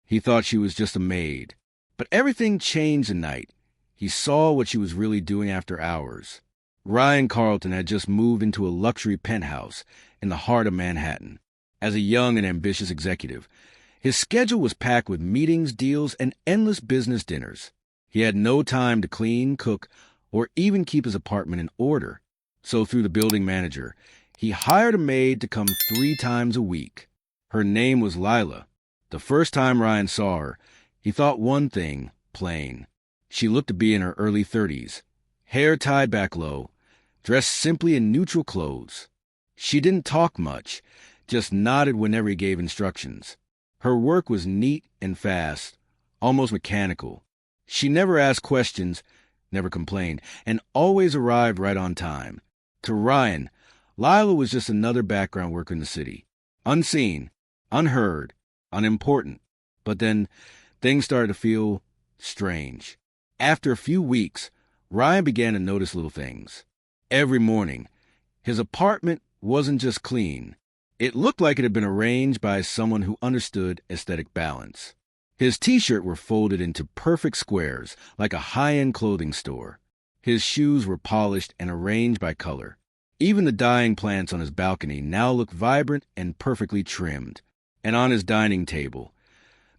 He thought she was just a maid. But everything changed at night. He saw what she was really doing after hours. Ryan Carlton had just moved into a luxury penthouse in the heart of Manhattan. As a young and ambitious executive, his schedule was packed with meetings, deals, and endless business dinners. He had no time to clean, cook, or even keep his apartment in order. So through the building manager, he hired a maid to come 3 times a week. Her name was Lila. The first time Ryan saw her, he thought one thing, plain. She looked to be in her early 30s, hair tied back low, dressed simply in neutral clothes. She didn't talk much, just nodded whenever he gave instructions. Her work was neat and fast, almost mechanical. She never asked questions, never complained, and always arrived right on time. To Ryan, Lila was just another background worker in the city. Unseen, unheard, unimportant. But then things started to feel strange. After a few weeks, Ryan began to notice little things. Every morning, his apartment wasn't just clean. It looked like it had been arranged by someone who understood aesthetic balance. His t-shirt were folded into perfect squares, like a high-end clothing store. His shoes were polished and arranged by color. Even the dying plants on his balcony now looked vibrant and perfectly trimmed. And on his dining table,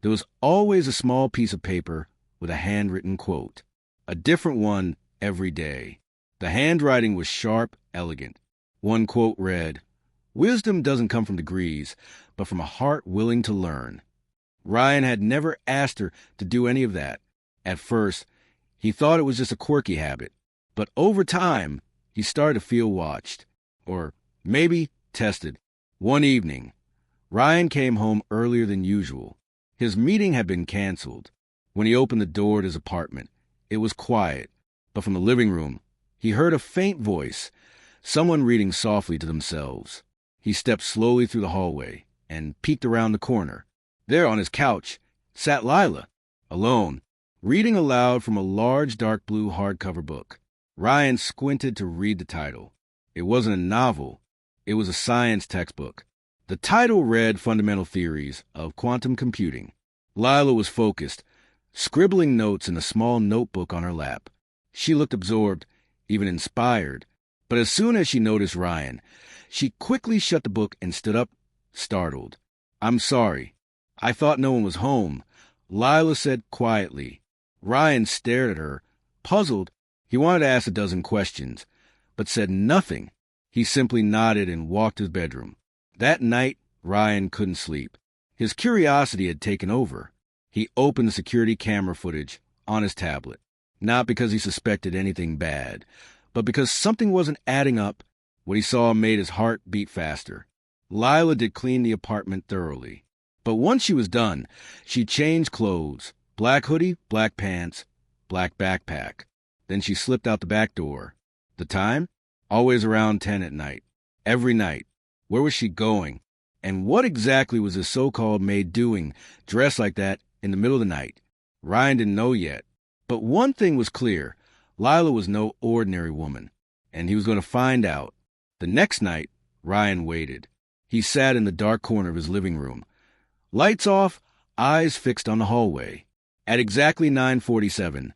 there was always a small piece of paper with a handwritten quote, a different one every day. The handwriting was sharp, elegant. One quote read, "Wisdom doesn't come from degrees, but from a heart willing to learn." Ryan had never asked her to do any of that. At first, he thought it was just a quirky habit. But over time, he started to feel watched. Or maybe tested. One evening, Ryan came home earlier than usual. His meeting had been canceled. When he opened the door to his apartment, it was quiet. But from the living room, he heard a faint voice, someone reading softly to themselves. He stepped slowly through the hallway and peeked around the corner. There on his couch sat Lila, alone, reading aloud from a large dark blue hardcover book. Ryan squinted to read the title. It wasn't a novel. It was a science textbook. The title read Fundamental Theories of Quantum Computing. Lila was focused, scribbling notes in a small notebook on her lap. She looked absorbed, even inspired. But as soon as she noticed Ryan, she quickly shut the book and stood up, startled. "I'm sorry. I thought no one was home," Lila said quietly. Ryan stared at her, puzzled. He wanted to ask a dozen questions, but said nothing. He simply nodded and walked to his bedroom. That night, Ryan couldn't sleep. His curiosity had taken over. He opened the security camera footage on his tablet, not because he suspected anything bad, but because something wasn't adding up. What he saw made his heart beat faster. Lila did clean the apartment thoroughly. But once she was done, she changed clothes, black hoodie, black pants, black backpack. Then she slipped out the back door. The time? Always around 10 at night. Every night. Where was she going? And what exactly was this so-called maid doing, dressed like that, in the middle of the night? Ryan didn't know yet. But one thing was clear. Lila was no ordinary woman. And he was going to find out. The next night, Ryan waited. He sat in the dark corner of his living room. Lights off, eyes fixed on the hallway. At exactly 9:47,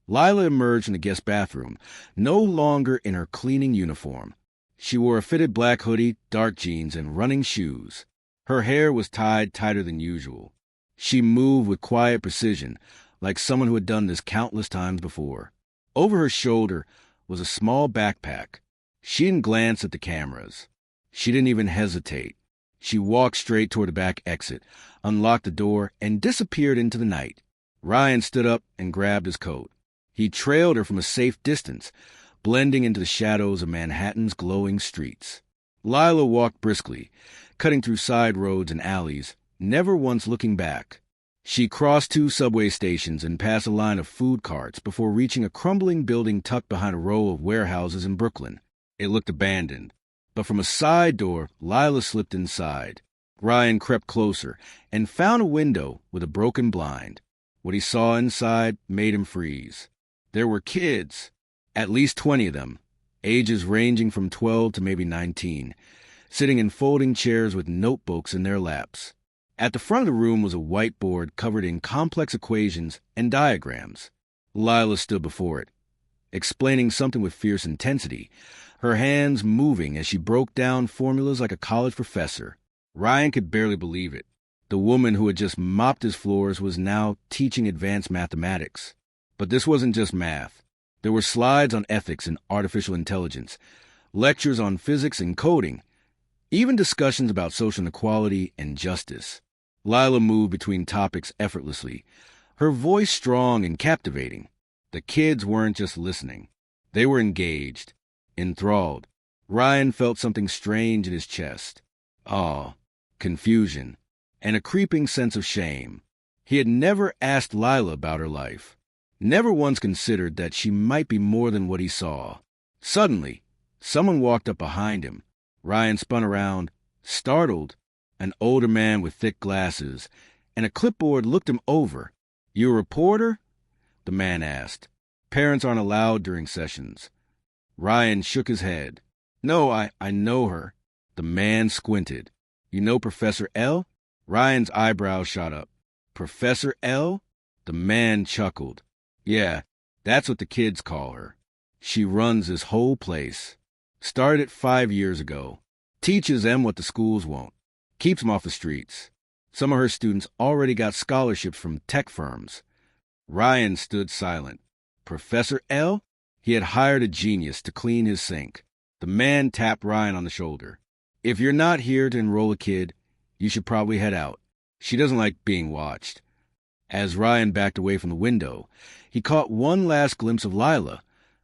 Lila emerged from the guest bathroom, no longer in her cleaning uniform. She wore a fitted black hoodie, dark jeans, and running shoes. Her hair was tied tighter than usual. She moved with quiet precision, like someone who had done this countless times before. Over her shoulder was a small backpack. She didn't glance at the cameras. She didn't even hesitate. She walked straight toward the back exit, unlocked the door, and disappeared into the night. Ryan stood up and grabbed his coat. He trailed her from a safe distance, blending into the shadows of Manhattan's glowing streets. Lila walked briskly, cutting through side roads and alleys, never once looking back. She crossed 2 subway stations and passed a line of food carts before reaching a crumbling building tucked behind a row of warehouses in Brooklyn. It looked abandoned. But from a side door, Lila slipped inside. Ryan crept closer and found a window with a broken blind. What he saw inside made him freeze. There were kids, at least 20 of them, ages ranging from 12 to maybe 19, sitting in folding chairs with notebooks in their laps. At the front of the room was a whiteboard covered in complex equations and diagrams. Lila stood before it, explaining something with fierce intensity, her hands moving as she broke down formulas like a college professor. Ryan could barely believe it. The woman who had just mopped his floors was now teaching advanced mathematics. But this wasn't just math. There were slides on ethics and artificial intelligence, lectures on physics and coding, even discussions about social inequality and justice. Lila moved between topics effortlessly, her voice strong and captivating. The kids weren't just listening. They were engaged, enthralled. Ryan felt something strange in his chest. Awe, confusion, and a creeping sense of shame. He had never asked Lila about her life, never once considered that she might be more than what he saw. Suddenly, someone walked up behind him. Ryan spun around, startled. An older man with thick glasses and a clipboard looked him over. "You a reporter?" the man asked. "Parents aren't allowed during sessions." Ryan shook his head. "No, I know her." The man squinted. "You know Professor L?" Ryan's eyebrows shot up. "Professor L?" The man chuckled. "Yeah, that's what the kids call her. She runs this whole place. Started 5 years ago. Teaches them what the schools won't. Keeps them off the streets. Some of her students already got scholarships from tech firms." Ryan stood silent. Professor L? He had hired a genius to clean his sink. The man tapped Ryan on the shoulder. "If you're not here to enroll a kid, you should probably head out. She doesn't like being watched." As Ryan backed away from the window, he caught one last glimpse of Lila,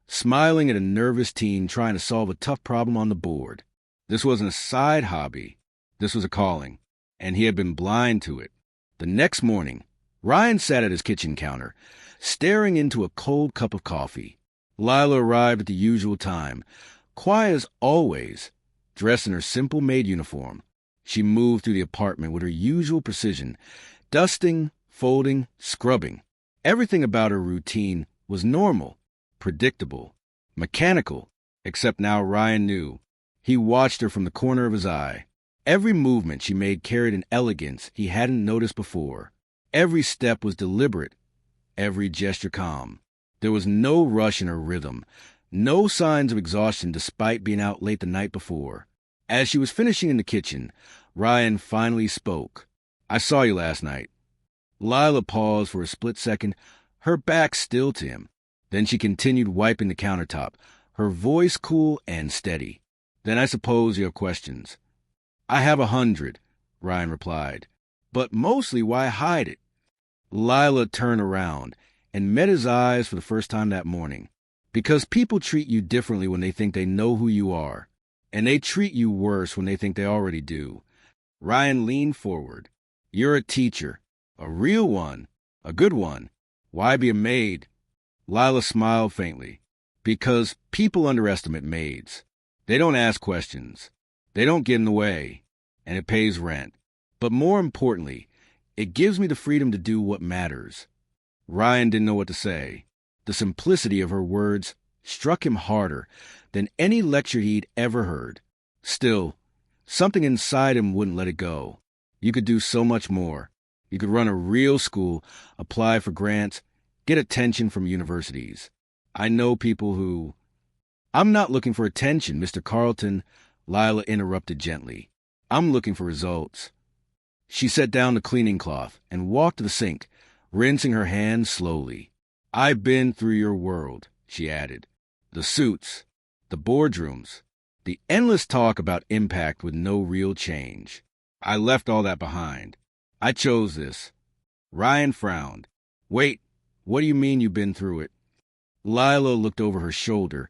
smiling at a nervous teen trying to solve a tough problem on the board. This wasn't a side hobby. This was a calling, and he had been blind to it. The next morning, Ryan sat at his kitchen counter, staring into a cold cup of coffee. Lila arrived at the usual time, quiet as always, dressed in her simple maid uniform. She moved through the apartment with her usual precision, dusting, folding, scrubbing. Everything about her routine was normal, predictable, mechanical, except now Ryan knew. He watched her from the corner of his eye. Every movement she made carried an elegance he hadn't noticed before. Every step was deliberate, every gesture calm. There was no rush in her rhythm, no signs of exhaustion despite being out late the night before. As she was finishing in the kitchen, Ryan finally spoke. "I saw you last night." Lila paused for a split second, her back still to him. Then she continued wiping the countertop, her voice cool and steady. "Then I suppose you have questions." "I have 100, Ryan replied. "But mostly why hide it?" Lila turned around and met his eyes for the first time that morning. "Because people treat you differently when they think they know who you are, and they treat you worse when they think they already do." Ryan leaned forward. "You're a teacher, a real one, a good one. Why be a maid?" Lila smiled faintly. "Because people underestimate maids. They don't ask questions. They don't get in the way, and it pays rent. But more importantly, it gives me the freedom to do what matters." Ryan didn't know what to say. The simplicity of her words struck him harder than any lecture he'd ever heard. Still, something inside him wouldn't let it go. You could do so much more. You could run a real school, apply for grants, get attention from universities. I know people who... "I'm not looking for attention, Mr. Carlton," Lila interrupted gently. "I'm looking for results." She set down the cleaning cloth and walked to the sink, rinsing her hands slowly. "I've been through your world," she added. "The suits, the boardrooms, the endless talk about impact with no real change. I left all that behind. I chose this." Ryan frowned. "Wait, what do you mean you've been through it?" Lila looked over her shoulder,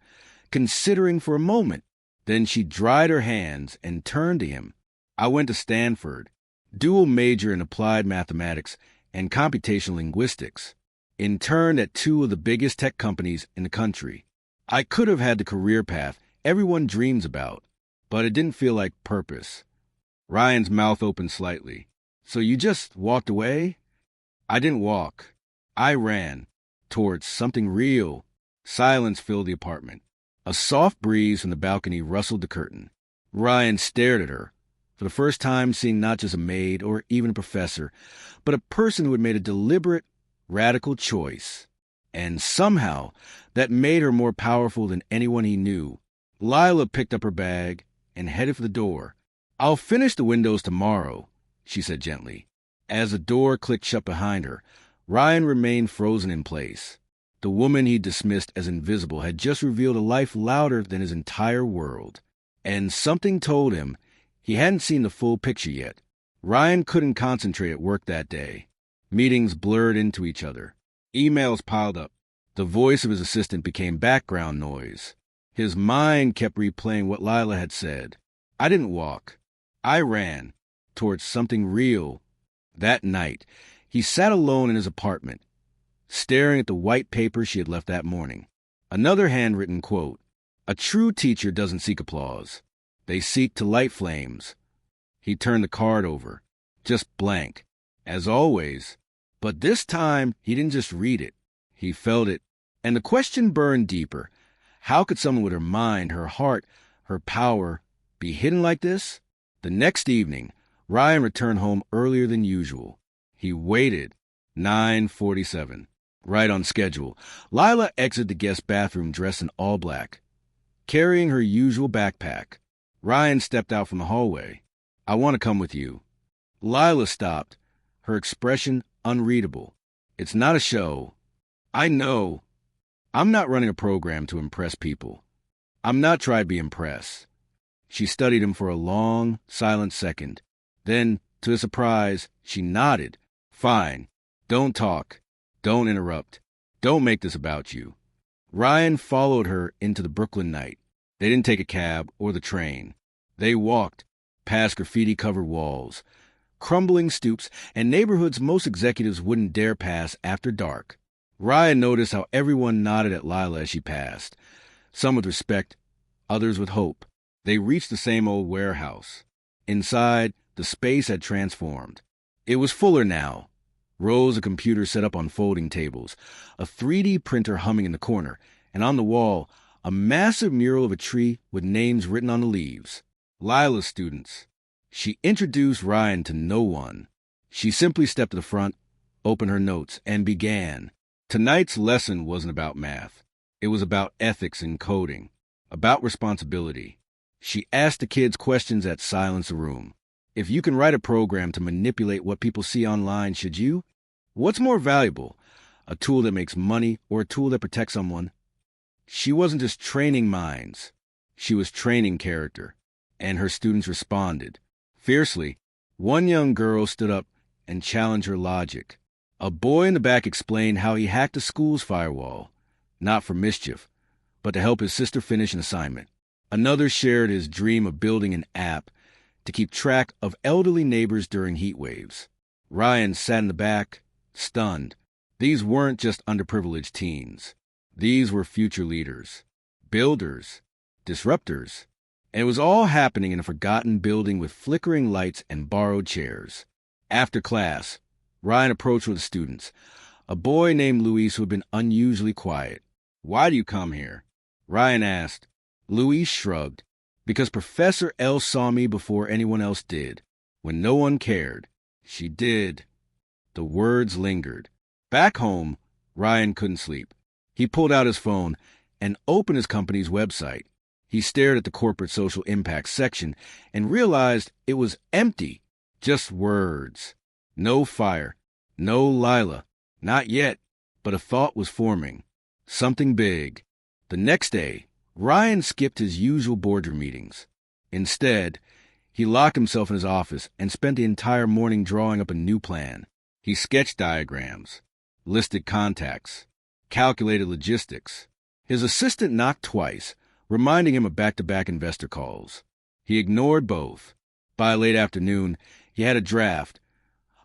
considering for a moment. Then she dried her hands and turned to him. "I went to Stanford, dual major in applied mathematics and computational linguistics. Interned at 2 of the biggest tech companies in the country. I could have had the career path everyone dreams about, but it didn't feel like purpose." Ryan's mouth opened slightly. "So you just walked away?" "I didn't walk. I ran towards something real." Silence filled the apartment. A soft breeze from the balcony rustled the curtain. Ryan stared at her. For for the first time seeing not just a maid or even a professor, but a person who had made a deliberate, radical choice. And somehow, that made her more powerful than anyone he knew. Lila picked up her bag and headed for the door. "I'll finish the windows tomorrow," she said gently. As the door clicked shut behind her, Ryan remained frozen in place. The woman he dismissed as invisible had just revealed a life louder than his entire world. And something told him he hadn't seen the full picture yet. Ryan couldn't concentrate at work that day. Meetings blurred into each other. Emails piled up. The voice of his assistant became background noise. His mind kept replaying what Lila had said. "I didn't walk. I ran towards something real." That night, he sat alone in his apartment, staring at the white paper she had left that morning. Another handwritten quote: "A true teacher doesn't seek applause. They seek to light flames." He turned the card over, just blank, as always. But this time, he didn't just read it. He felt it. And the question burned deeper. How could someone with her mind, her heart, her power be hidden like this? The next evening, Ryan returned home earlier than usual. He waited. 9:47. Right on schedule. Lila exited the guest bathroom dressed in all black, carrying her usual backpack. Ryan stepped out from the hallway. "I want to come with you." Lila stopped, her expression unreadable. "It's not a show." "I know. I'm not running a program to impress people. I'm not trying to be impressed." She studied him for a long, silent second. Then, to his surprise, she nodded. "Fine. Don't talk. Don't interrupt. Don't make this about you." Ryan followed her into the Brooklyn night. They didn't take a cab or the train. They walked past graffiti-covered walls, crumbling stoops, and neighborhoods most executives wouldn't dare pass after dark. Ryan noticed how everyone nodded at Lila as she passed, some with respect, others with hope. They reached the same old warehouse. Inside, the space had transformed. It was fuller now. Rows of computers set up on folding tables, a 3D printer humming in the corner, and on the wall, a massive mural of a tree with names written on the leaves. Lila's students. She introduced Ryan to no one. She simply stepped to the front, opened her notes, and began. Tonight's lesson wasn't about math. It was about ethics in coding, about responsibility. She asked the kids questions that silenced the room. If you can write a program to manipulate what people see online, should you? What's more valuable, a tool that makes money or a tool that protects someone? She wasn't just training minds. She was training character. And her students responded. Fiercely, one young girl stood up and challenged her logic. A boy in the back explained how he hacked the school's firewall, not for mischief, but to help his sister finish an assignment. Another shared his dream of building an app to keep track of elderly neighbors during heat waves. Ryan sat in the back, stunned. These weren't just underprivileged teens. These were future leaders, builders, disruptors. And it was all happening in a forgotten building with flickering lights and borrowed chairs. After class, Ryan approached with the students, a boy named Luis who had been unusually quiet. "Why do you come here?" Ryan asked. Luis shrugged. "Because Professor L saw me before anyone else did. When no one cared. She did." The words lingered. Back home, Ryan couldn't sleep. He pulled out his phone and opened his company's website. He stared at the corporate social impact section and realized it was empty. Just words. No fire. No Lila. Not yet. But a thought was forming. Something big. The next day, Ryan skipped his usual boardroom meetings. Instead, he locked himself in his office and spent the entire morning drawing up a new plan. He sketched diagrams, listed contacts, calculated logistics. His assistant knocked twice, reminding him of back-to-back investor calls. He ignored both. By late afternoon, he had a draft,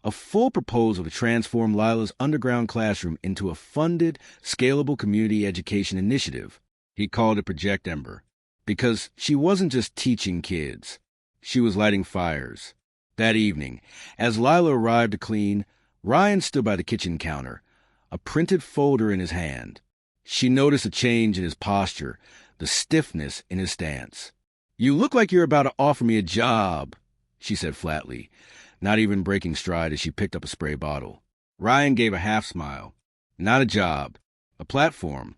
a full proposal to transform Lila's underground classroom into a funded, scalable community education initiative. He called it Project Ember, because she wasn't just teaching kids. She was lighting fires. That evening, as Lila arrived to clean, Ryan stood by the kitchen counter, a printed folder in his hand. She noticed a change in his posture, the stiffness in his stance. "You look like you're about to offer me a job," she said flatly, not even breaking stride as she picked up a spray bottle. Ryan gave a half smile. Not a job. A platform.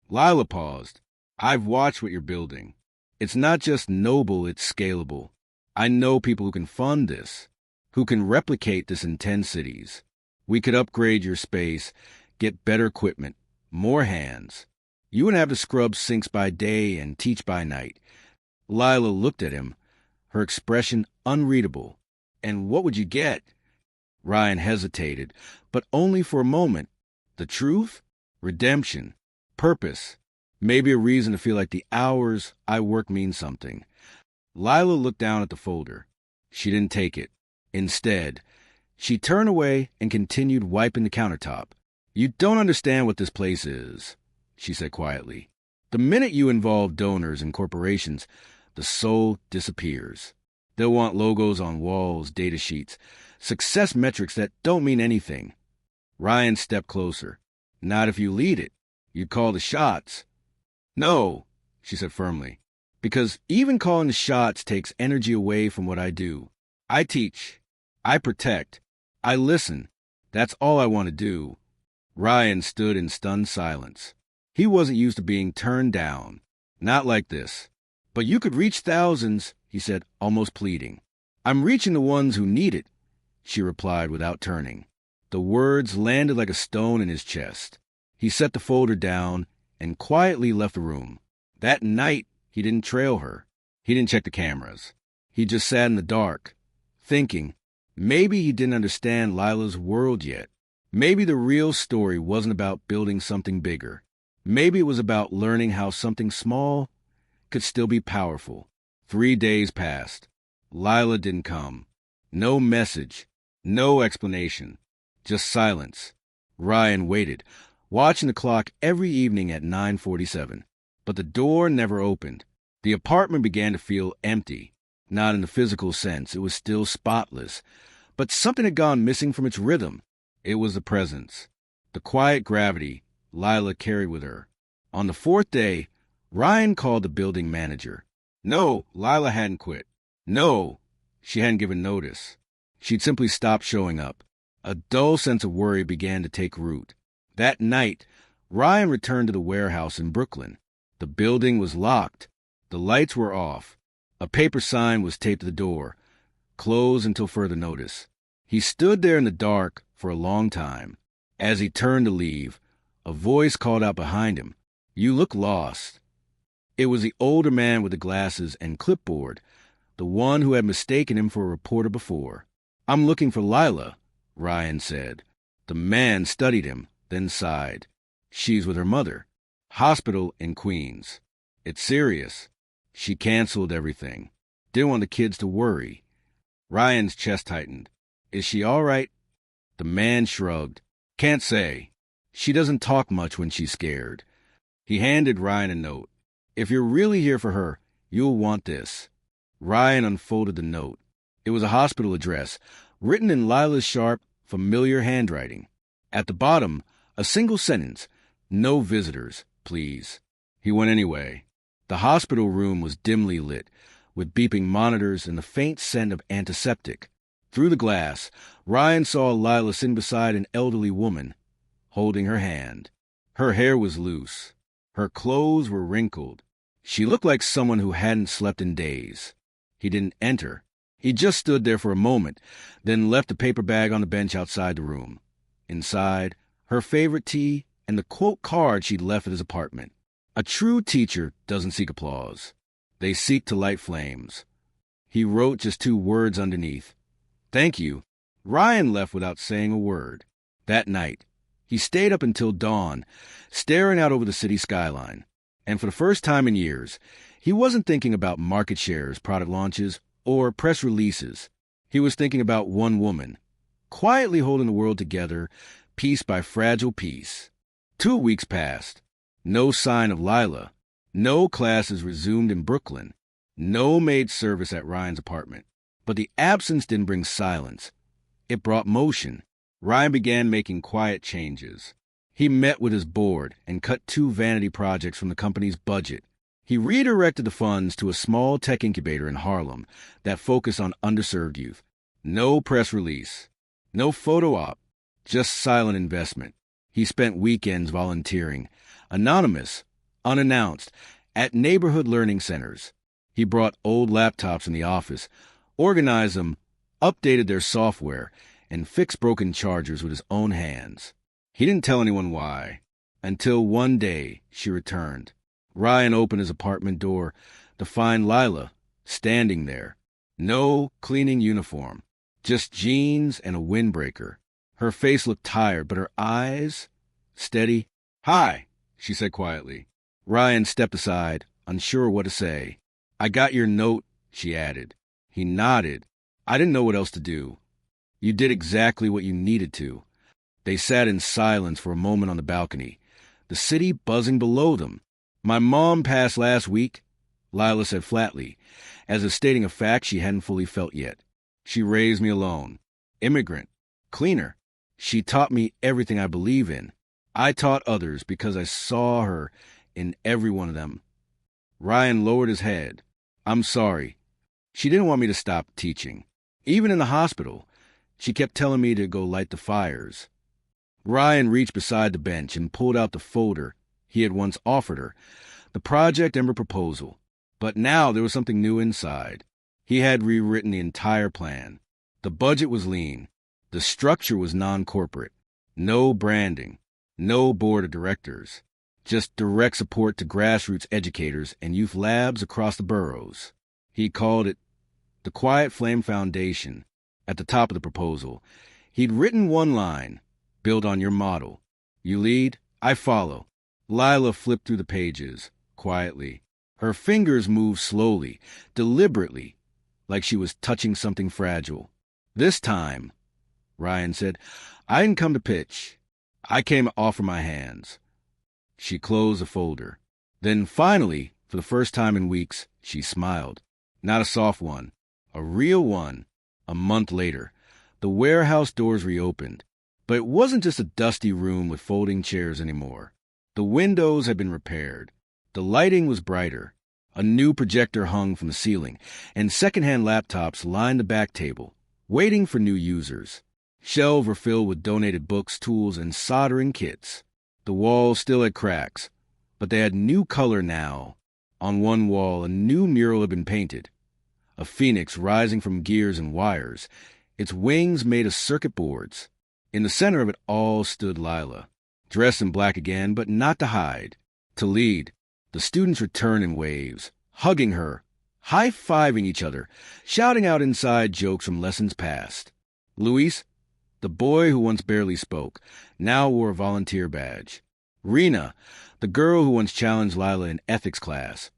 Lila paused. I've watched what you're building. It's not just noble, it's scalable. I know people who can fund this, who can replicate this in 10 cities. We could upgrade your space, get better equipment, more hands. You wouldn't have to scrub sinks by day and teach by night. Lila looked at him, her expression unreadable. And what would you get? Ryan hesitated, but only for a moment. The truth? Redemption. Purpose. Maybe a reason to feel like the hours I work mean something. Lila looked down at the folder. She didn't take it. Instead, she turned away and continued wiping the countertop. You don't understand what this place is, she said quietly. The minute you involve donors and corporations, the soul disappears. They'll want logos on walls, data sheets, success metrics that don't mean anything. Ryan stepped closer. Not if you lead it. You call the shots. No, she said firmly, because even calling the shots takes energy away from what I do. I teach. I protect. I listen. That's all I want to do. Ryan stood in stunned silence. He wasn't used to being turned down. Not like this. But you could reach thousands, he said, almost pleading. I'm reaching the ones who need it, she replied without turning. The words landed like a stone in his chest. He set the folder down and quietly left the room. That night, he didn't trail her. He didn't check the cameras. He just sat in the dark, thinking, maybe he didn't understand Lila's world yet. Maybe the real story wasn't about building something bigger. Maybe it was about learning how something small could still be powerful. 3 days passed. Lila didn't come. No message. No explanation. Just silence. Ryan waited, watching the clock every evening at 9:47. But the door never opened. The apartment began to feel empty. Not in the physical sense. It was still spotless. But something had gone missing from its rhythm. It was the presence. The quiet gravity Lila carried with her. On the 4th day, Ryan called the building manager. No, Lila hadn't quit. No, she hadn't given notice. She'd simply stopped showing up. A dull sense of worry began to take root. That night, Ryan returned to the warehouse in Brooklyn. The building was locked. The lights were off. A paper sign was taped to the door. Closed until further notice. He stood there in the dark for a long time. As he turned to leave, a voice called out behind him, "You look lost." It was the older man with the glasses and clipboard, the one who had mistaken him for a reporter before. "I'm looking for Lila," Ryan said. The man studied him, then sighed. "She's with her mother. Hospital in Queens. It's serious. She canceled everything. Didn't want the kids to worry." Ryan's chest tightened. "Is she all right?" The man shrugged. "Can't say. She doesn't talk much when she's scared." He handed Ryan a note. "If you're really here for her, you'll want this." Ryan unfolded the note. It was a hospital address, written in Lila's sharp, familiar handwriting. At the bottom, a single sentence, "No visitors, please." He went anyway. The hospital room was dimly lit, with beeping monitors and the faint scent of antiseptic. Through the glass, Ryan saw Lila sitting beside an elderly woman, holding her hand. Her hair was loose. Her clothes were wrinkled. She looked like someone who hadn't slept in days. He didn't enter. He just stood there for a moment, then left a paper bag on the bench outside the room. Inside, her favorite tea and the quote card she'd left at his apartment. A true teacher doesn't seek applause. They seek to light flames. He wrote just 2 words underneath. "Thank you." Ryan left without saying a word. That night, he stayed up until dawn, staring out over the city skyline. And for the first time in years, he wasn't thinking about market shares, product launches, or press releases. He was thinking about one woman, quietly holding the world together, piece by fragile piece. 2 weeks passed. No sign of Lila. No classes resumed in Brooklyn. No maid service at Ryan's apartment. But the absence didn't bring silence. It brought motion. Ryan began making quiet changes. He met with his board and cut 2 vanity projects from the company's budget. He redirected the funds to a small tech incubator in Harlem that focused on underserved youth. No press release, no photo op, just silent investment. He spent weekends volunteering, anonymous, unannounced, at neighborhood learning centers. He brought old laptops in the office, organized them, updated their software, and fixed broken chargers with his own hands. He didn't tell anyone why, until one day she returned. Ryan opened his apartment door to find Lila standing there. No cleaning uniform, just jeans and a windbreaker. Her face looked tired, but her eyes, steady. "Hi," she said quietly. Ryan stepped aside, unsure what to say. "I got your note," she added. He nodded. "I didn't know what else to do." "You did exactly what you needed to." They sat in silence for a moment on the balcony, the city buzzing below them. "My mom passed last week," Lila said flatly, as if stating a fact she hadn't fully felt yet. "She raised me alone. Immigrant. Cleaner. She taught me everything I believe in. I taught others because I saw her in every one of them." Ryan lowered his head. "I'm sorry. She didn't want me to stop teaching. Even in the hospital, she kept telling me to go light the fires." Ryan reached beside the bench and pulled out the folder he had once offered her, the project and her proposal. But now there was something new inside. He had rewritten the entire plan. The budget was lean. The structure was non-corporate. No branding. No board of directors. Just direct support to grassroots educators and youth labs across the boroughs. He called it the Quiet Flame Foundation. At the top of the proposal, he'd written one line: "Build on your model. You lead, I follow." Lila flipped through the pages, quietly. Her fingers moved slowly, deliberately, like she was touching something fragile. "This time," Ryan said, "I didn't come to pitch. I came to offer my hands." She closed the folder. Then finally, for the first time in weeks, she smiled. Not a soft one, a real one. A month later, the warehouse doors reopened. But it wasn't just a dusty room with folding chairs anymore. The windows had been repaired. The lighting was brighter. A new projector hung from the ceiling, and secondhand laptops lined the back table, waiting for new users. Shelves were filled with donated books, tools, and soldering kits. The walls still had cracks, but they had new color now. On one wall, a new mural had been painted. A phoenix rising from gears and wires, its wings made of circuit boards. In the center of it all stood Lila, dressed in black again, but not to hide, to lead. The students returned in waves, hugging her, high-fiving each other, shouting out inside jokes from lessons past. Luis, the boy who once barely spoke, now wore a volunteer badge. Rena, the girl who once challenged Lila in ethics class,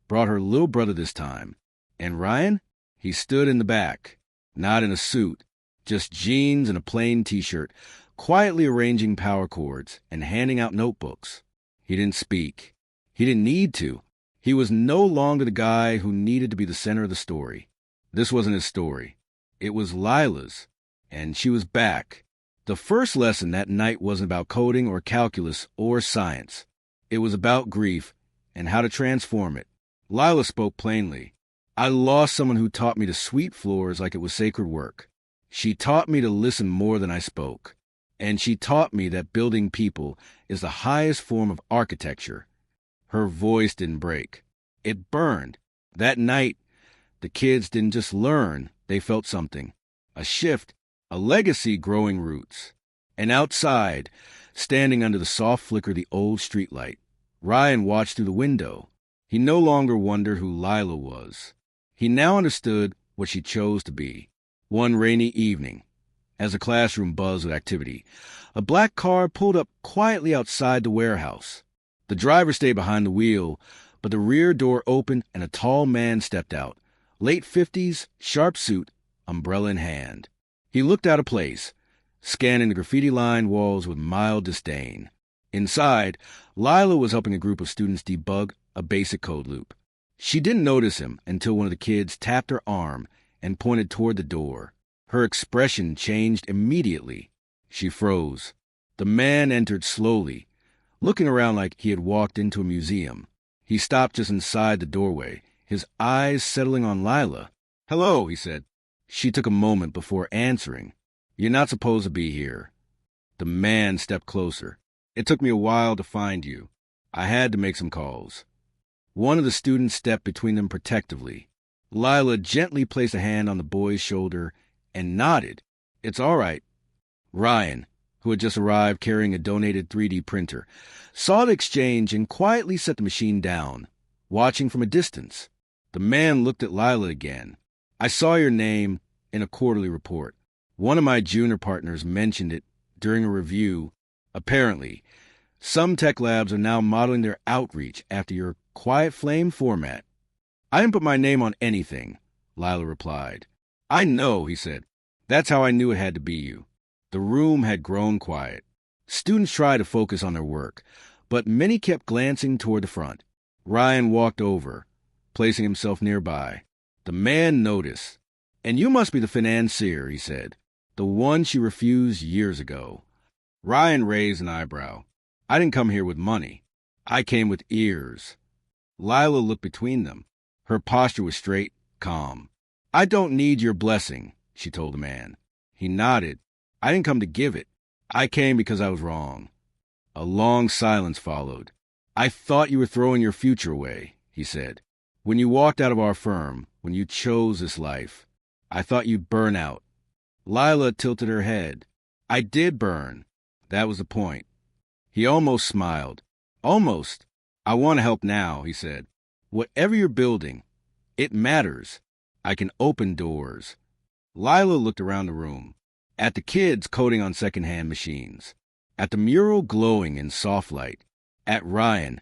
brought her little brother this time. And Ryan? He stood in the back, not in a suit, just jeans and a plain t-shirt, quietly arranging power cords and handing out notebooks. He didn't speak. He didn't need to. He was no longer the guy who needed to be the center of the story. This wasn't his story. It was Lila's, and she was back. The first lesson that night wasn't about coding or calculus or science. It was about grief and how to transform it. Lila spoke plainly. "I lost someone who taught me to sweep floors like it was sacred work. She taught me to listen more than I spoke. And she taught me that building people is the highest form of architecture." Her voice didn't break. It burned. That night, the kids didn't just learn, they felt something. A shift, a legacy growing roots. And outside, standing under the soft flicker of the old streetlight, Ryan watched through the window. He no longer wondered who Lila was. He now understood what she chose to be. One rainy evening, as the classroom buzzed with activity, a black car pulled up quietly outside the warehouse. The driver stayed behind the wheel, but the rear door opened and a tall man stepped out, late 50s, sharp suit, umbrella in hand. He looked out of place, scanning the graffiti-lined walls with mild disdain. Inside, Lila was helping a group of students debug a basic code loop. She didn't notice him until one of the kids tapped her arm and pointed toward the door. Her expression changed immediately. She froze. The man entered slowly, looking around like he had walked into a museum. He stopped just inside the doorway, his eyes settling on Lila. "Hello," he said. She took a moment before answering. "You're not supposed to be here." The man stepped closer. "It took me a while to find you. I had to make some calls." One of the students stepped between them protectively. Lila gently placed a hand on the boy's shoulder and nodded. "It's all right." Ryan, who had just arrived carrying a donated 3D printer, saw the exchange and quietly set the machine down, watching from a distance. The man looked at Lila again. "I saw your name in a quarterly report. One of my junior partners mentioned it during a review. Apparently, some tech labs are now modeling their outreach after your quiet flame format." "I didn't put my name on anything," Lila replied. "I know," he said. "That's how I knew it had to be you." The room had grown quiet. Students tried to focus on their work, but many kept glancing toward the front. Ryan walked over, placing himself nearby. The man noticed. "And you must be the financier," he said. "The one she refused years ago." Ryan raised an eyebrow. "I didn't come here with money. I came with ears." Lila looked between them. Her posture was straight, calm. "I don't need your blessing," she told the man. He nodded. "I didn't come to give it. I came because I was wrong." A long silence followed. "I thought you were throwing your future away," he said. "When you walked out of our firm, when you chose this life, I thought you'd burn out." Lila tilted her head. "I did burn. That was the point." He almost smiled. "Almost. I want to help now," he said. "Whatever you're building, it matters. I can open doors." Lila looked around the room, at the kids coding on secondhand machines, at the mural glowing in soft light, at Ryan,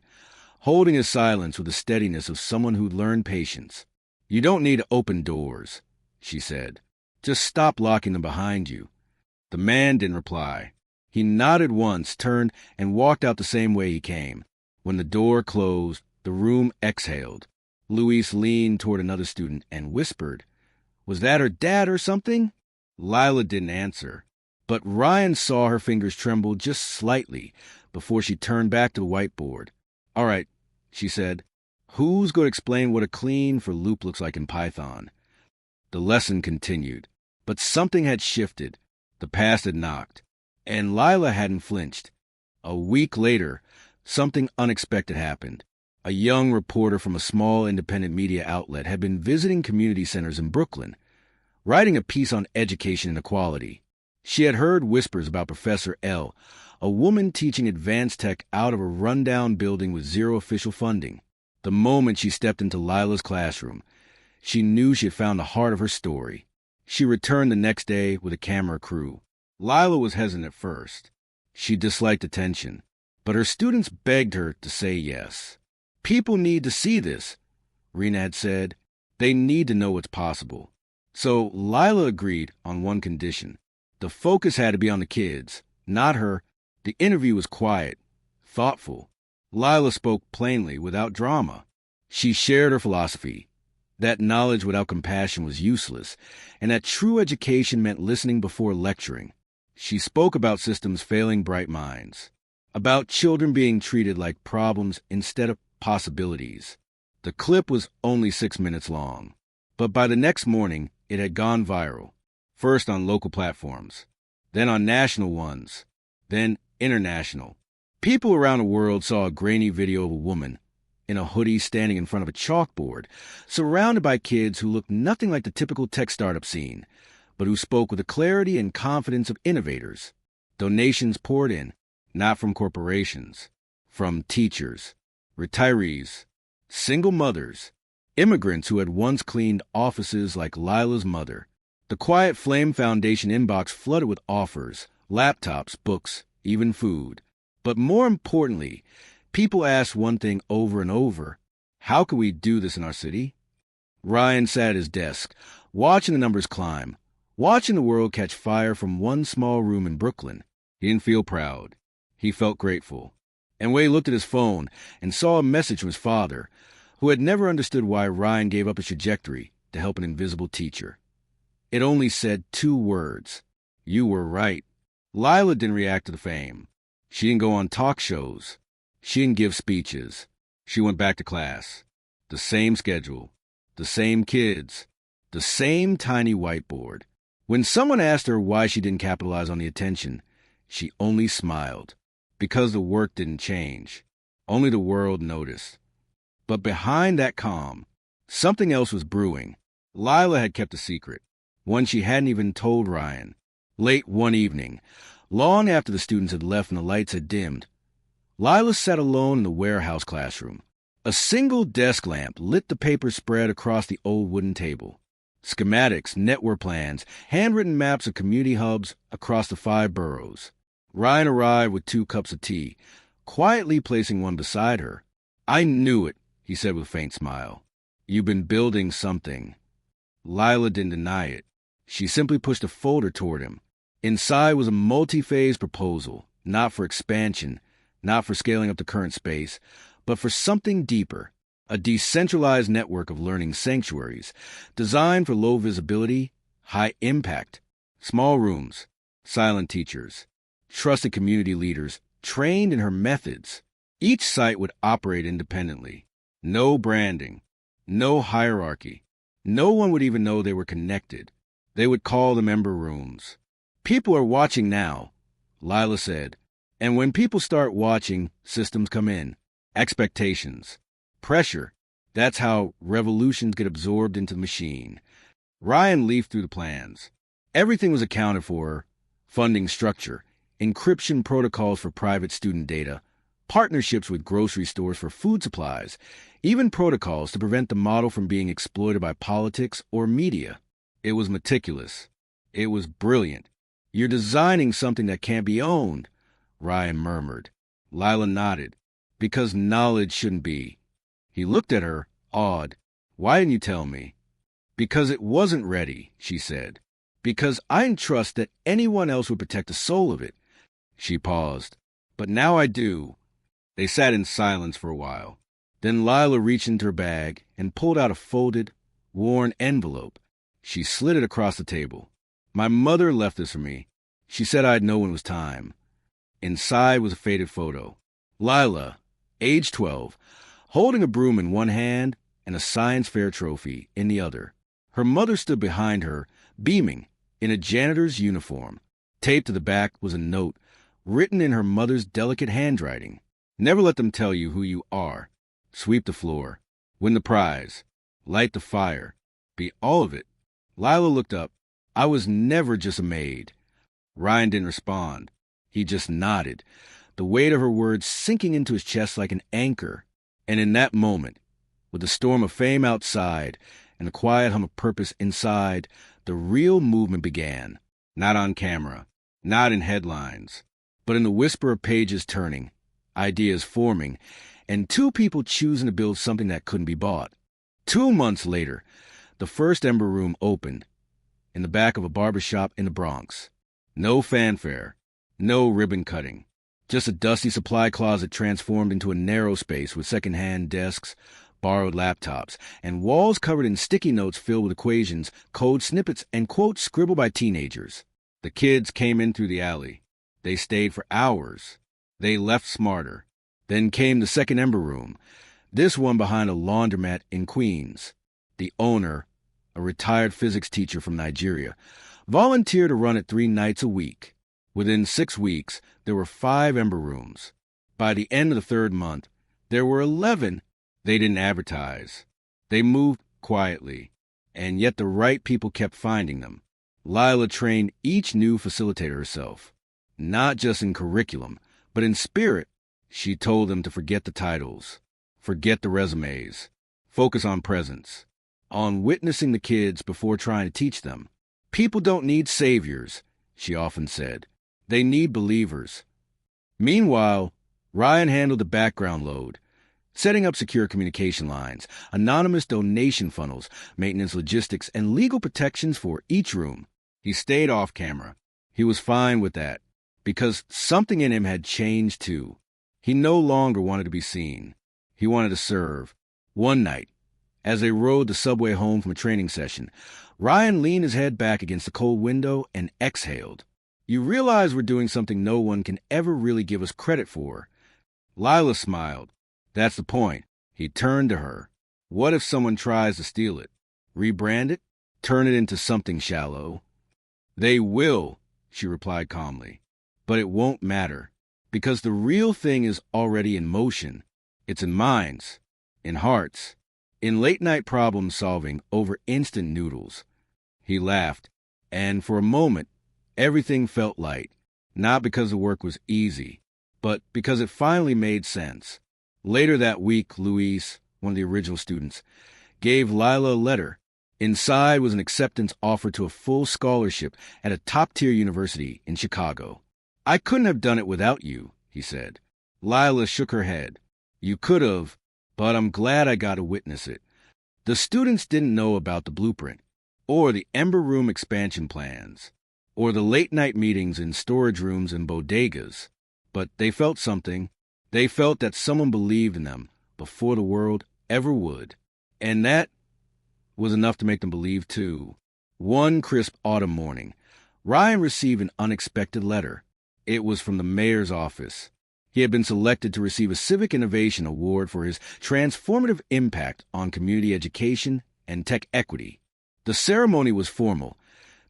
holding his silence with the steadiness of someone who'd learned patience. "You don't need to open doors," she said. "Just stop locking them behind you." The man didn't reply. He nodded once, turned, and walked out the same way he came. When the door closed, the room exhaled. Luis leaned toward another student and whispered, "Was that her dad or something?" Lila didn't answer, but Ryan saw her fingers tremble just slightly before she turned back to the whiteboard. "All right," she said. "Who's going to explain what a clean for loop looks like in Python?" The lesson continued, but something had shifted. The past had knocked, and Lila hadn't flinched. A week later, something unexpected happened. A young reporter from a small independent media outlet had been visiting community centers in Brooklyn, writing a piece on education inequality. She had heard whispers about Professor L, a woman teaching advanced tech out of a rundown building with zero official funding. The moment she stepped into Lila's classroom, she knew she had found the heart of her story. She returned the next day with a camera crew. Lila was hesitant at first. She disliked attention, but her students begged her to say yes. "People need to see this," Rena had said. "They need to know what's possible." So Lila agreed on one condition. The focus had to be on the kids, not her. The interview was quiet, thoughtful. Lila spoke plainly, without drama. She shared her philosophy, that knowledge without compassion was useless, and that true education meant listening before lecturing. She spoke about systems failing bright minds, about children being treated like problems instead of possibilities. The clip was only 6 minutes long, but by the next morning, it had gone viral, first on local platforms, then on national ones, then international. People around the world saw a grainy video of a woman in a hoodie standing in front of a chalkboard, surrounded by kids who looked nothing like the typical tech startup scene, but who spoke with the clarity and confidence of innovators. Donations poured in, not from corporations, from teachers, retirees, single mothers, immigrants who had once cleaned offices like Lila's mother. The Quiet Flame Foundation inbox flooded with offers, laptops, books, even food. But more importantly, people asked one thing over and over: how can we do this in our city? Ryan sat at his desk, watching the numbers climb, watching the world catch fire from one small room in Brooklyn. He didn't feel proud. He felt grateful. And Way looked at his phone and saw a message from his father, who had never understood why Ryan gave up his trajectory to help an invisible teacher. It only said 2 words: "You were right." Lila didn't react to the fame. She didn't go on talk shows. She didn't give speeches. She went back to class. The same schedule, the same kids, the same tiny whiteboard. When someone asked her why she didn't capitalize on the attention, she only smiled. Because the work didn't change. Only the world noticed. But behind that calm, something else was brewing. Lila had kept a secret, one she hadn't even told Ryan. Late one evening, long after the students had left and the lights had dimmed, Lila sat alone in the warehouse classroom. A single desk lamp lit the paper spread across the old wooden table. Schematics, network plans, handwritten maps of community hubs across the 5 boroughs. Ryan arrived with 2 cups of tea, quietly placing one beside her. "I knew it," he said with a faint smile. "You've been building something." Lila didn't deny it. She simply pushed a folder toward him. Inside was a multi-phase proposal, not for expansion, not for scaling up the current space, but for something deeper, a decentralized network of learning sanctuaries, designed for low visibility, high impact, small rooms, silent teachers, trusted community leaders trained in her methods. Each site would operate independently. No branding, no hierarchy. No one would even know they were connected. They would call them Ember Rooms. "People are watching now," Lila said. "And when people start watching, systems come in. Expectations. Pressure. That's how revolutions get absorbed into the machine." Ryan leafed through the plans. Everything was accounted for. Funding structure, encryption protocols for private student data, partnerships with grocery stores for food supplies, even protocols to prevent the model from being exploited by politics or media. It was meticulous. It was brilliant. "You're designing something that can't be owned," Ryan murmured. Lila nodded. "Because knowledge shouldn't be." He looked at her, awed. "Why didn't you tell me?" "Because it wasn't ready," she said. "Because I didn't trust that anyone else would protect the soul of it." She paused. "But now I do." They sat in silence for a while. Then Lila reached into her bag and pulled out a folded, worn envelope. She slid it across the table. "My mother left this for me. She said I'd know when it was time." Inside was a faded photo. Lila, age 12, holding a broom in one hand and a science fair trophy in the other. Her mother stood behind her, beaming, in a janitor's uniform. Taped to the back was a note, written in her mother's delicate handwriting. "Never let them tell you who you are. Sweep the floor. Win the prize. Light the fire. Be all of it." Lila looked up. "I was never just a maid." Ryan didn't respond. He just nodded, the weight of her words sinking into his chest like an anchor. And in that moment, with the storm of fame outside and the quiet hum of purpose inside, the real movement began. Not on camera, not in headlines, but in the whisper of pages turning, ideas forming, and 2 people choosing to build something that couldn't be bought. 2 months later, the first Ember Room opened, in the back of a barbershop in the Bronx. No fanfare, no ribbon cutting, just a dusty supply closet transformed into a narrow space with second-hand desks, borrowed laptops, and walls covered in sticky notes filled with equations, code snippets, and quotes scribbled by teenagers. The kids came in through the alley. They stayed for hours. They left smarter. Then came the second Ember Room, this one behind a laundromat in Queens. The owner, a retired physics teacher from Nigeria, volunteered to run it 3 nights a week. Within 6 weeks, there were 5 Ember Rooms. By the end of the 3rd month, there were 11. They didn't advertise. They moved quietly, and yet the right people kept finding them. Lila trained each new facilitator herself, not just in curriculum, but in spirit. She told them to forget the titles, forget the resumes, focus on presence, on witnessing the kids before trying to teach them. "People don't need saviors," she often said. "They need believers." Meanwhile, Ryan handled the background load, setting up secure communication lines, anonymous donation funnels, maintenance logistics, and legal protections for each room. He stayed off camera. He was fine with that, because something in him had changed too. He no longer wanted to be seen. He wanted to serve. One night, as they rode the subway home from a training session, Ryan leaned his head back against the cold window and exhaled. "You realize we're doing something no one can ever really give us credit for." Lila smiled. "That's the point. He turned to her. What if someone tries to steal it? Rebrand it? Turn it into something shallow? They will, she replied calmly. But it won't matter, because the real thing is already in motion. It's in minds, in hearts, in late-night problem-solving over instant noodles. He laughed, and for a moment, everything felt light, not because the work was easy, but because it finally made sense. Later that week, Luis, one of the original students, gave Lila a letter. Inside was an acceptance offer to a full scholarship at a top-tier university in Chicago. I couldn't have done it without you, he said. Lila shook her head. You could have, but I'm glad I got to witness it. The students didn't know about the blueprint, or the Ember Room expansion plans, or the late-night meetings in storage rooms and bodegas, but they felt something. They felt that someone believed in them before the world ever would, and that was enough to make them believe, too. One crisp autumn morning, Ryan received an unexpected letter. It was from the mayor's office. He had been selected to receive a Civic Innovation Award for his transformative impact on community education and tech equity. The ceremony was formal,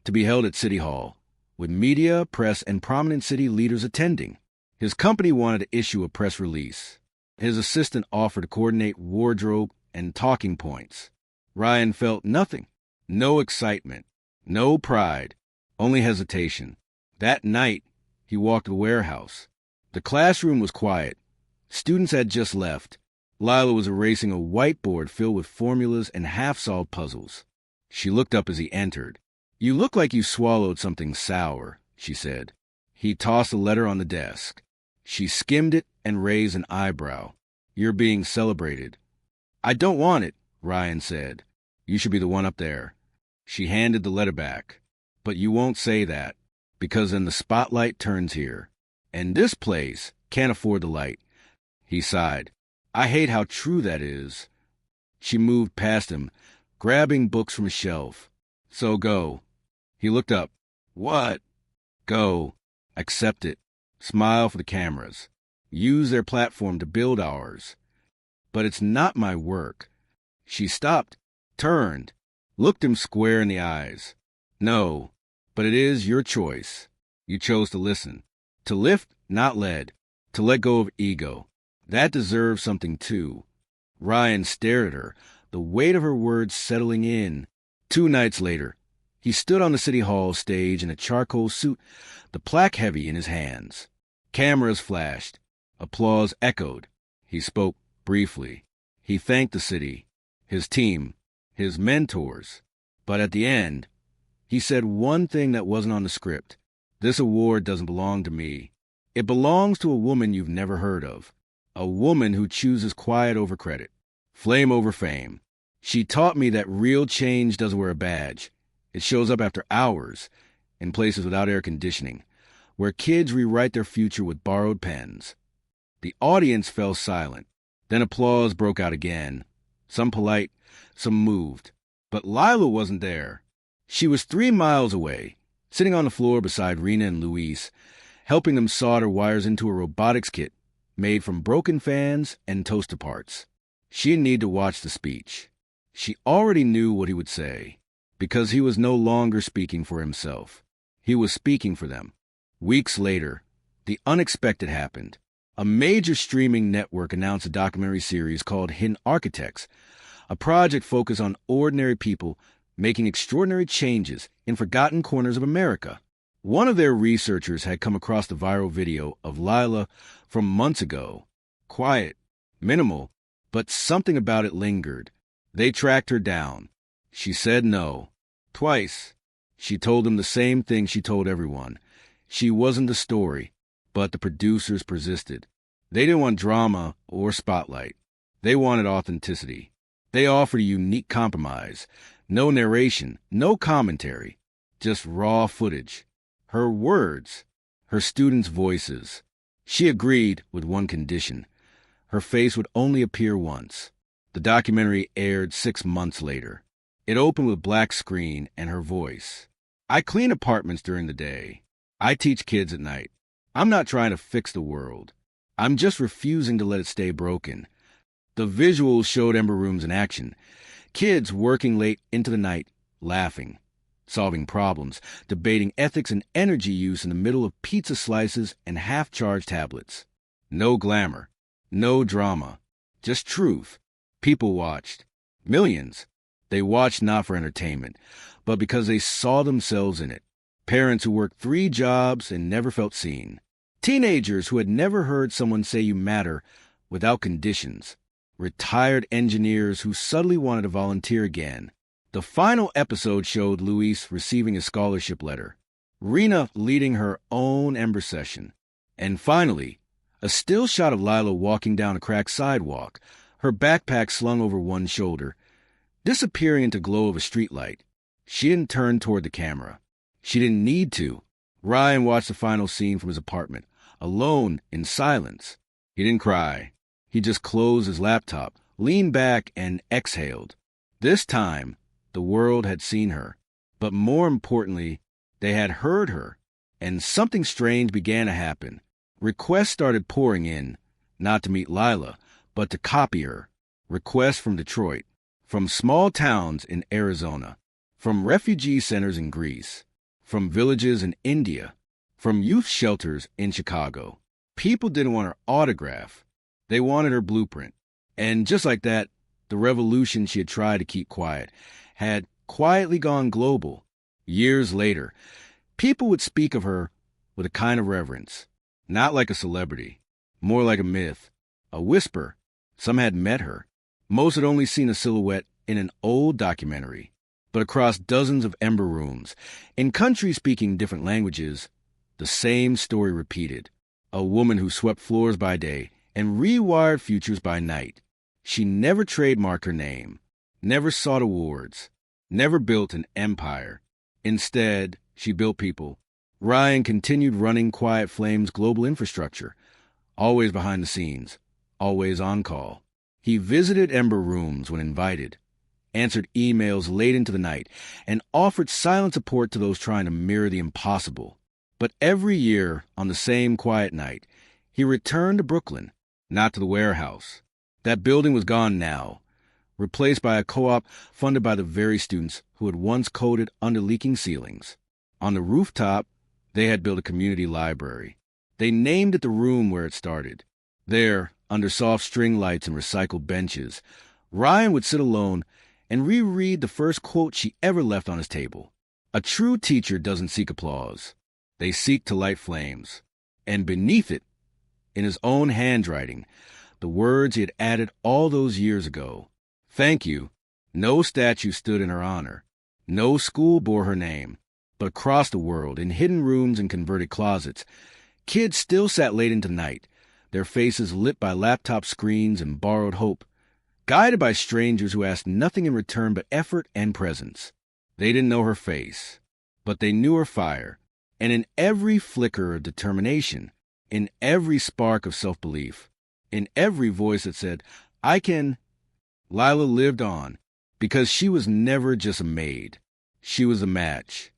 to be held at City Hall, with media, press, and prominent city leaders attending. His company wanted to issue a press release. His assistant offered to coordinate wardrobe and talking points. Ryan felt nothing. No excitement. No pride. Only hesitation. That night, he walked to the warehouse. The classroom was quiet. Students had just left. Lila was erasing a whiteboard filled with formulas and half-solved puzzles. She looked up as he entered. You look like you swallowed something sour, she said. He tossed a letter on the desk. She skimmed it and raised an eyebrow. You're being celebrated. I don't want it, Ryan said. You should be the one up there. She handed the letter back. But you won't say that, because then the spotlight turns here. And this place can't afford the light. He sighed. I hate how true that is. She moved past him, grabbing books from a shelf. So go. He looked up. What? Go. Accept it. Smile for the cameras. Use their platform to build ours. But it's not my work. She stopped, turned, looked him square in the eyes. No, but it is your choice. You chose to listen. To lift, not led. To let go of ego. That deserves something too. Ryan stared at her, the weight of her words settling in. 2 nights later, he stood on the City Hall stage in a charcoal suit, the plaque heavy in his hands. Cameras flashed. Applause echoed. He spoke briefly. He thanked the city, his team, his mentors. But at the end, he said one thing that wasn't on the script. This award doesn't belong to me. It belongs to a woman you've never heard of. A woman who chooses quiet over credit, flame over fame. She taught me that real change doesn't wear a badge. It shows up after hours, in places without air conditioning, where kids rewrite their future with borrowed pens. The audience fell silent. Then applause broke out again. Some polite, some moved. But Lila wasn't there. She was 3 miles away, sitting on the floor beside Rena and Luis, helping them solder wires into a robotics kit made from broken fans and toaster parts. She didn't need to watch the speech. She already knew what he would say, because he was no longer speaking for himself. He was speaking for them. Weeks later, the unexpected happened. A major streaming network announced a documentary series called Hidden Architects, a project focused on ordinary people making extraordinary changes in forgotten corners of America. One of their researchers had come across the viral video of Lila from months ago. Quiet, minimal, but something about it lingered. They tracked her down. She said no. Twice. She told them the same thing she told everyone. She wasn't the story, but the producers persisted. They didn't want drama or spotlight. They wanted authenticity. They offered a unique compromise. No narration, no commentary, just raw footage. Her words, her students' voices. She agreed with one condition. Her face would only appear once. The documentary aired 6 months later. It opened with black screen and her voice. I clean apartments during the day. I teach kids at night. I'm not trying to fix the world. I'm just refusing to let it stay broken. The visuals showed Ember Rooms in action. Kids working late into the night, laughing, solving problems, debating ethics and energy use in the middle of pizza slices and half-charged tablets. No glamour, no drama, just truth. People watched. Millions. They watched not for entertainment, but because they saw themselves in it. Parents who worked 3 jobs and never felt seen. Teenagers who had never heard someone say you matter without conditions. Retired engineers who suddenly wanted to volunteer again. The final episode showed Luis receiving a scholarship letter, Rena leading her own Ember session, and finally, a still shot of Lila walking down a cracked sidewalk, her backpack slung over one shoulder, disappearing into glow of a streetlight. She didn't turn toward the camera. She didn't need to. Ryan watched the final scene from his apartment, alone in silence. He didn't cry. He just closed his laptop, leaned back, and exhaled. This time, the world had seen her. But more importantly, they had heard her. And something strange began to happen. Requests started pouring in, not to meet Lila, but to copy her. Requests from Detroit, from small towns in Arizona, from refugee centers in Greece, from villages in India, from youth shelters in Chicago. People didn't want her autograph. They wanted her blueprint. And just like that, the revolution she had tried to keep quiet had quietly gone global. Years later, people would speak of her with a kind of reverence, not like a celebrity, more like a myth, a whisper. Some had met her. Most had only seen a silhouette in an old documentary. But across dozens of Ember Rooms, in countries speaking different languages, the same story repeated. A woman who swept floors by day and rewired futures by night. She never trademarked her name, never sought awards, never built an empire. Instead, she built people. Ryan continued running Quiet Flame's global infrastructure, always behind the scenes, always on call. He visited Ember Rooms when invited, answered emails late into the night, and offered silent support to those trying to mirror the impossible. But every year, on the same quiet night, he returned to Brooklyn, not to the warehouse. That building was gone now, replaced by a co-op funded by the very students who had once coded under leaking ceilings. On the rooftop, they had built a community library. They named it the room where it started. There, under soft string lights and recycled benches, Ryan would sit alone and reread the first quote she ever left on his table. A true teacher doesn't seek applause. They seek to light flames. And beneath it, in his own handwriting, the words he had added all those years ago. Thank you. No statue stood in her honor. No school bore her name. But across the world, in hidden rooms and converted closets, kids still sat late into the night, their faces lit by laptop screens and borrowed hope, guided by strangers who asked nothing in return but effort and presence. They didn't know her face, but they knew her fire, and in every flicker of determination, in every spark of self-belief, in every voice that said, I can, Lila lived on, because she was never just a maid. She was a match.